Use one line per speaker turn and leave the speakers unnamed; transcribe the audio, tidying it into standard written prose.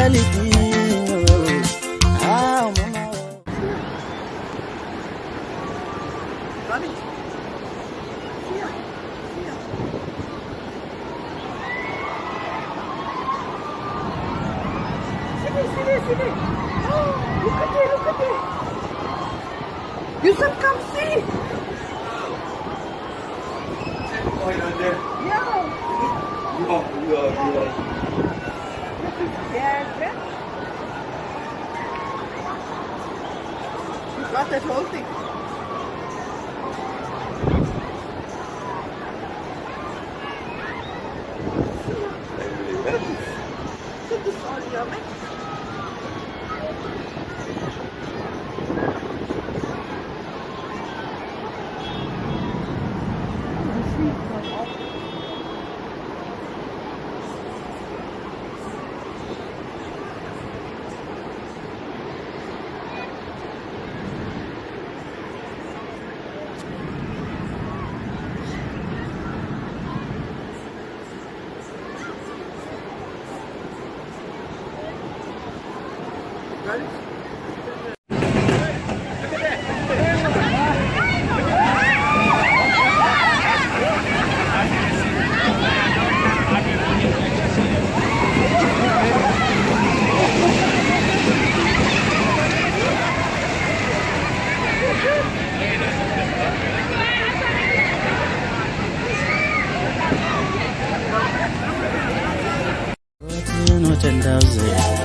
reality. Ah, mama.
Sini. Oh, look at it. Yusuf, come see. Yeah. You got that whole thing. Look, this all yummy.
No 10,000.